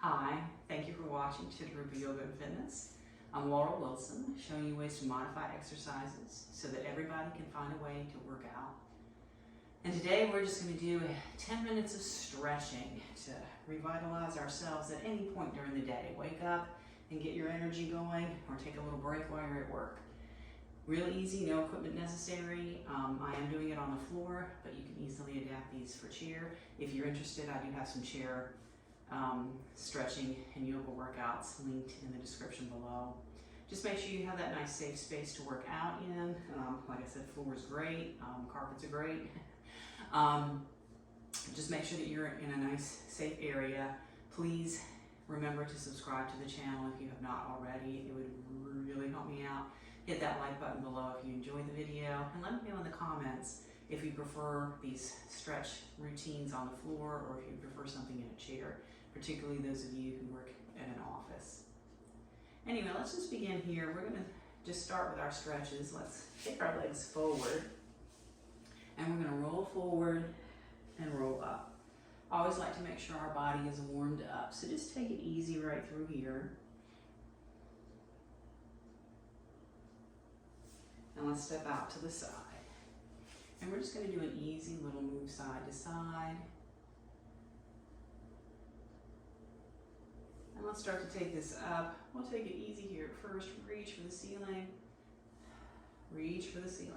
Hi, thank you for watching Chitterupa Yoga and Fitness. I'm Laura Wilson, showing you ways to modify exercises so that everybody can find a way to work out. And today we're just going to do 10 minutes of stretching to revitalize ourselves at any point during the day. Wake up and get your energy going, or take a little break while you're at work. Really easy, no equipment necessary. I am doing it on the floor, but you can easily adapt these for chair. If you're interested, I do have some chair stretching and yoga workouts linked in the description below. Just make sure you have that nice safe space to work out in. Like I said, floor is great, carpets are great. Just make sure that you're in a nice safe area. Please remember to subscribe to the channel if you have not already. It would really help me out. Hit that like button below if you enjoyed the video, and let me know in the comments if you prefer these stretch routines on the floor or if you prefer something in a chair, particularly those of you who work at an office. Anyway, let's just begin here. We're going to just start with our stretches. Let's take our legs forward, and we're going to roll forward and roll up. I always like to make sure our body is warmed up, so just take it easy right through here. And let's step out to the side. And we're just going to do an easy little move side to side. And let's start to take this up. We'll take it easy here at first. Reach for the ceiling. Reach for the ceiling.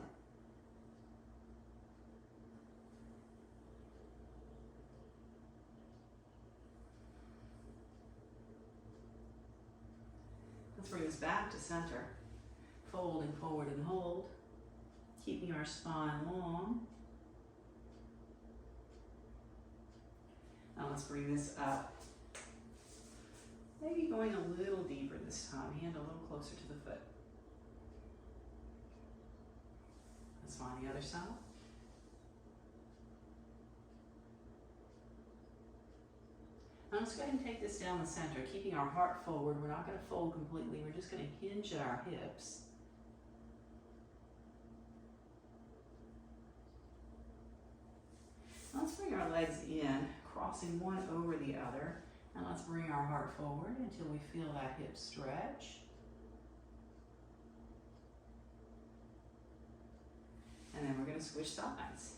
Let's bring this back to center. Folding forward and hold, keeping our spine long. Now let's bring this up. Maybe going a little deeper this time, hand a little closer to the foot. Let's find the other side. Now let's go ahead and take this down the center, keeping our heart forward. We're not going to fold completely, we're just going to hinge at our hips. Let's bring our legs in, crossing one over the other, and let's bring our heart forward until we feel that hip stretch. And then we're going to switch sides.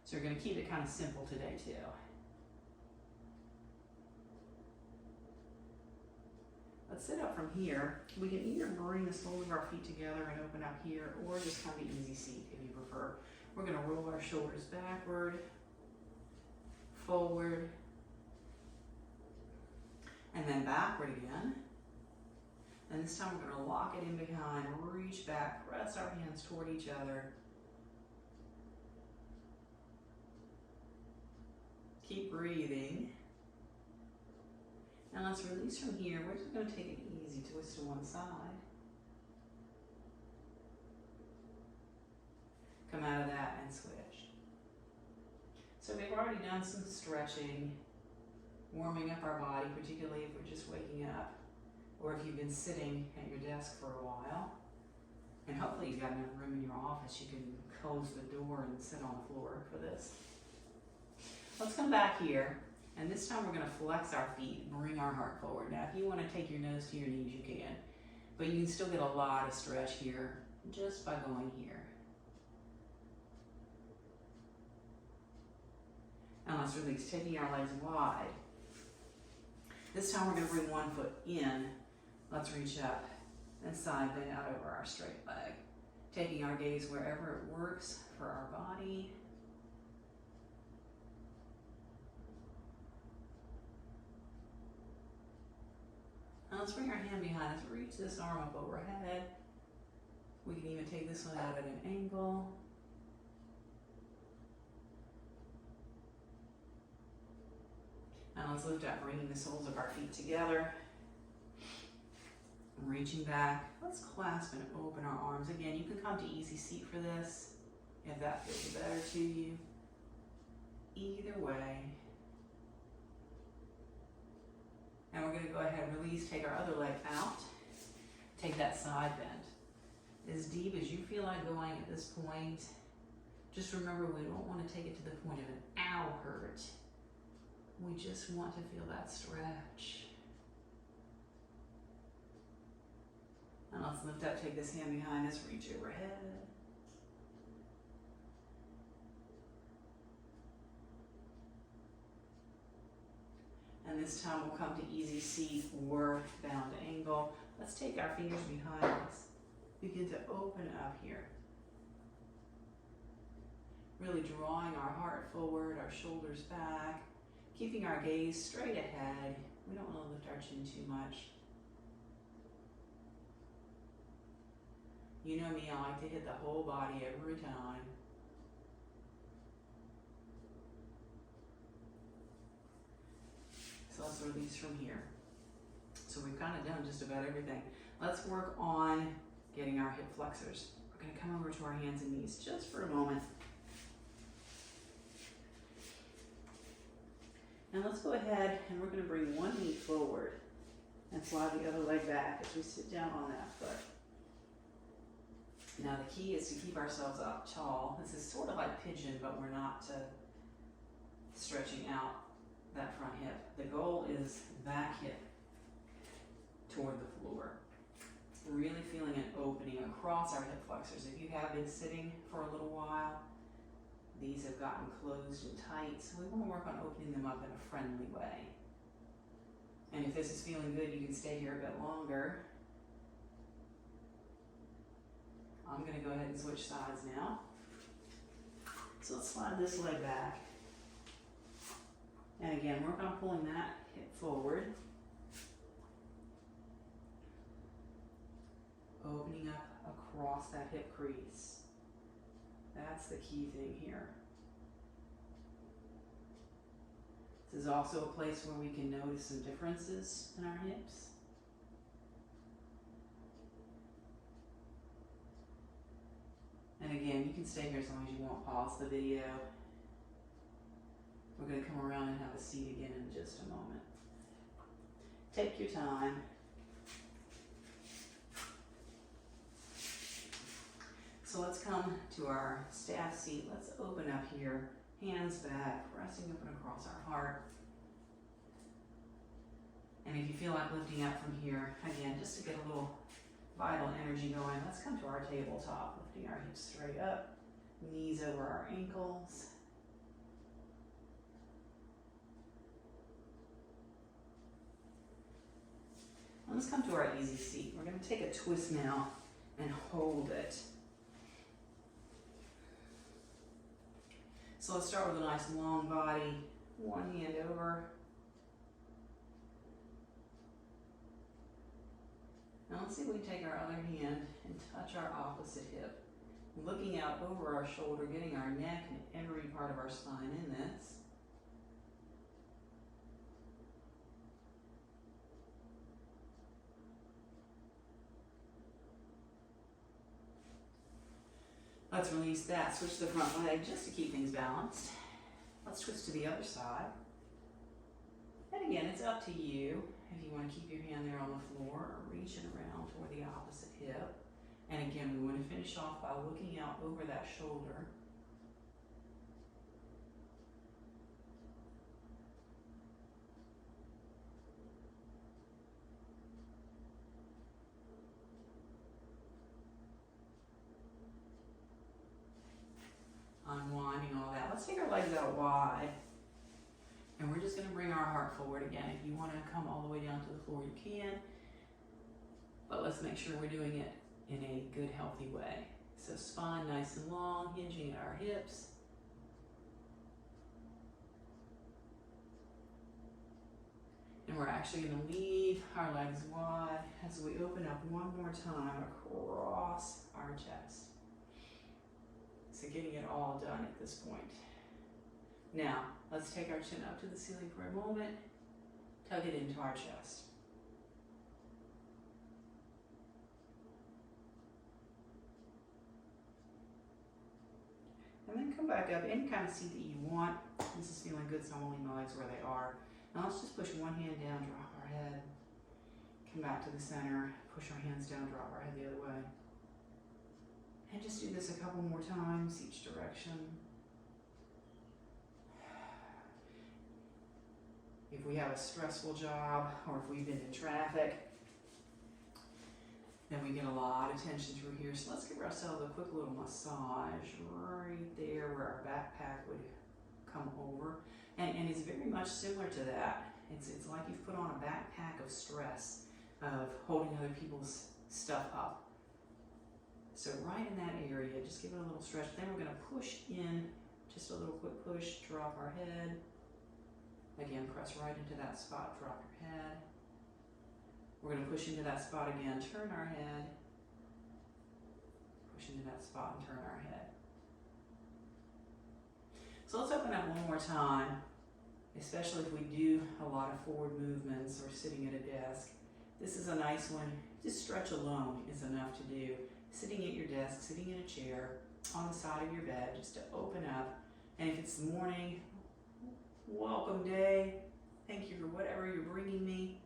So we're going to keep it kind of simple today too. Let's sit up from here. We can either bring the soles of our feet together and open up here, or just kind of easy seat if you prefer. We're going to roll our shoulders backward, forward, and then backward again. And this time we're going to lock it in behind, reach back, press our hands toward each other. Keep breathing. And let's release from here. We're just going to take it easy, twist to one side. Come out of that and switch. So we've already done some stretching, warming up our body, particularly if we're just waking up, or if you've been sitting at your desk for a while. And hopefully you've got enough room in your office. You can close the door and sit on the floor for this. Let's come back here, and this time we're going to flex our feet, bring our heart forward. Now, if you want to take your nose to your knees, you can, but you can still get a lot of stretch here just by going here. And let's release, taking our legs wide. This time we're going to bring one foot in. Let's reach up and side bend out over our straight leg. Taking our gaze wherever it works for our body. Now let's bring our hand behind us, reach this arm up overhead. We can even take this one out at an angle. Now let's lift up, bringing the soles of our feet together. Reaching back. Let's clasp and open our arms. Again, you can come to easy seat for this if that feels better to you. Either way. And we're going to go ahead and release, take our other leg out. Take that side bend. As deep as you feel like going at this point. Just remember, we don't want to take it to the point of an ow hurt. We just want to feel that stretch. And let's lift up, take this hand behind us, reach overhead. And this time we'll come to easy seat or bound angle. Let's take our fingers behind us. Begin to open up here. Really drawing our heart forward, our shoulders back, keeping our gaze straight ahead. We don't want to lift our chin too much. You know me, I like to hit the whole body every time. So let's release from here. So we've kind of done just about everything. Let's work on getting our hip flexors. We're going to come over to our hands and knees just for a moment. And let's go ahead and we're going to bring one knee forward and slide the other leg back as we sit down on that foot. Now the key is to keep ourselves up tall. This is sort of like pigeon, but we're not stretching out that front hip. The goal is back hip toward the floor. Really feeling an opening across our hip flexors. If you have been sitting for a little while, these have gotten closed and tight, so we want to work on opening them up in a friendly way. And if this is feeling good, you can stay here a bit longer. I'm going to go ahead and switch sides now. So let's slide this leg back. And again, work on pulling that hip forward. Opening up across that hip crease. That's the key thing here. This is also a place where we can notice some differences in our hips. And again, you can stay here as long as you want. Pause the video. We're going to come around and have a seat again in just a moment. Take your time. So let's come to our staff seat. Let's open up here. Hands back, pressing up and across our heart. And if you feel like lifting up from here, again, just to get a little vital energy going, let's come to our tabletop, lifting our hips straight up, knees over our ankles. And let's come to our easy seat. We're going to take a twist now and hold it. So let's start with a nice long body, one hand over. Now let's see if we can take our other hand and touch our opposite hip. Looking out over our shoulder, getting our neck and every part of our spine in this. Let's release that, switch to the front leg just to keep things balanced. Let's twist to the other side. And again, it's up to you if you want to keep your hand there on the floor or reach it around toward the opposite hip. And again, we want to finish off by looking out over that shoulder. Unwinding all that. Let's take our legs out wide. And we're just going to bring our heart forward again. If you want to come all the way down to the floor, you can. But let's make sure we're doing it in a good, healthy way. So spine nice and long, hinging at our hips. And we're actually going to leave our legs wide as we open up one more time across our chest. So getting it all done at this point. Now, let's take our chin up to the ceiling for a moment. Tug it into our chest. And then come back up, any kind of seat that you want. This is feeling good, so I'm gonna leave my legs where they are. Now let's just push one hand down, drop our head. Come back to the center, push our hands down, drop our head the other way. And just do this a couple more times, each direction. if we have a stressful job or if we've been in traffic, then we get a lot of tension through here. So let's give ourselves a quick little massage right there where our backpack would come over. And it's very much similar to that. It's like you've put on a backpack of stress, of holding other people's stuff up. So right in that area, just give it a little stretch. Then we're gonna push in, just a little quick push, drop our head. Again, press right into that spot, drop your head. We're gonna push into that spot again, turn our head. Push into that spot and turn our head. So let's open up one more time, especially if we do a lot of forward movements or sitting at a desk. This is a nice one. Just stretch alone is enough to do. Sitting at your desk, sitting in a chair, on the side of your bed, just to open up. And if it's the morning, welcome day. Thank you for whatever you're bringing me.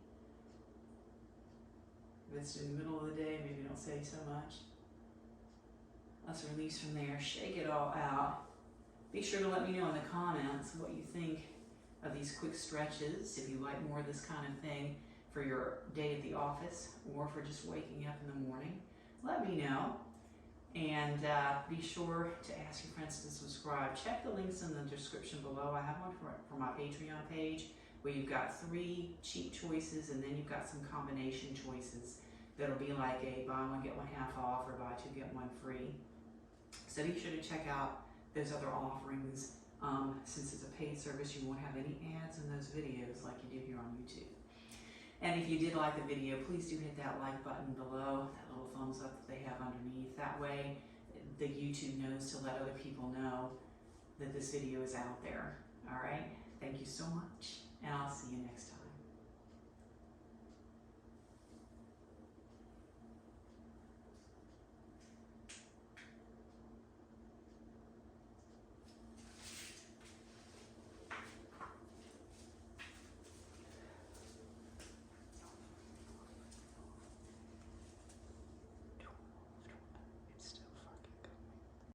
If it's in the middle of the day, maybe don't say so much. Let's release from there, shake it all out. Be sure to let me know in the comments what you think of these quick stretches, if you like more of this kind of thing for your day at the office or for just waking up in the morning. Let me know. And be sure to ask your friends to subscribe. Check the links in the description below. I have one for my Patreon page where you've got 3 cheap choices and then you've got some combination choices that'll be like a buy one get one half off or buy 2 get 1 free. So be sure to check out those other offerings. Since it's a paid service, you won't have any ads in those videos like you do here on YouTube. And if you did like the video, please do hit that like button below, that little thumbs up that they have underneath. That way, the YouTube knows to let other people know that this video is out there. All right? Thank you so much, and I'll see you next time.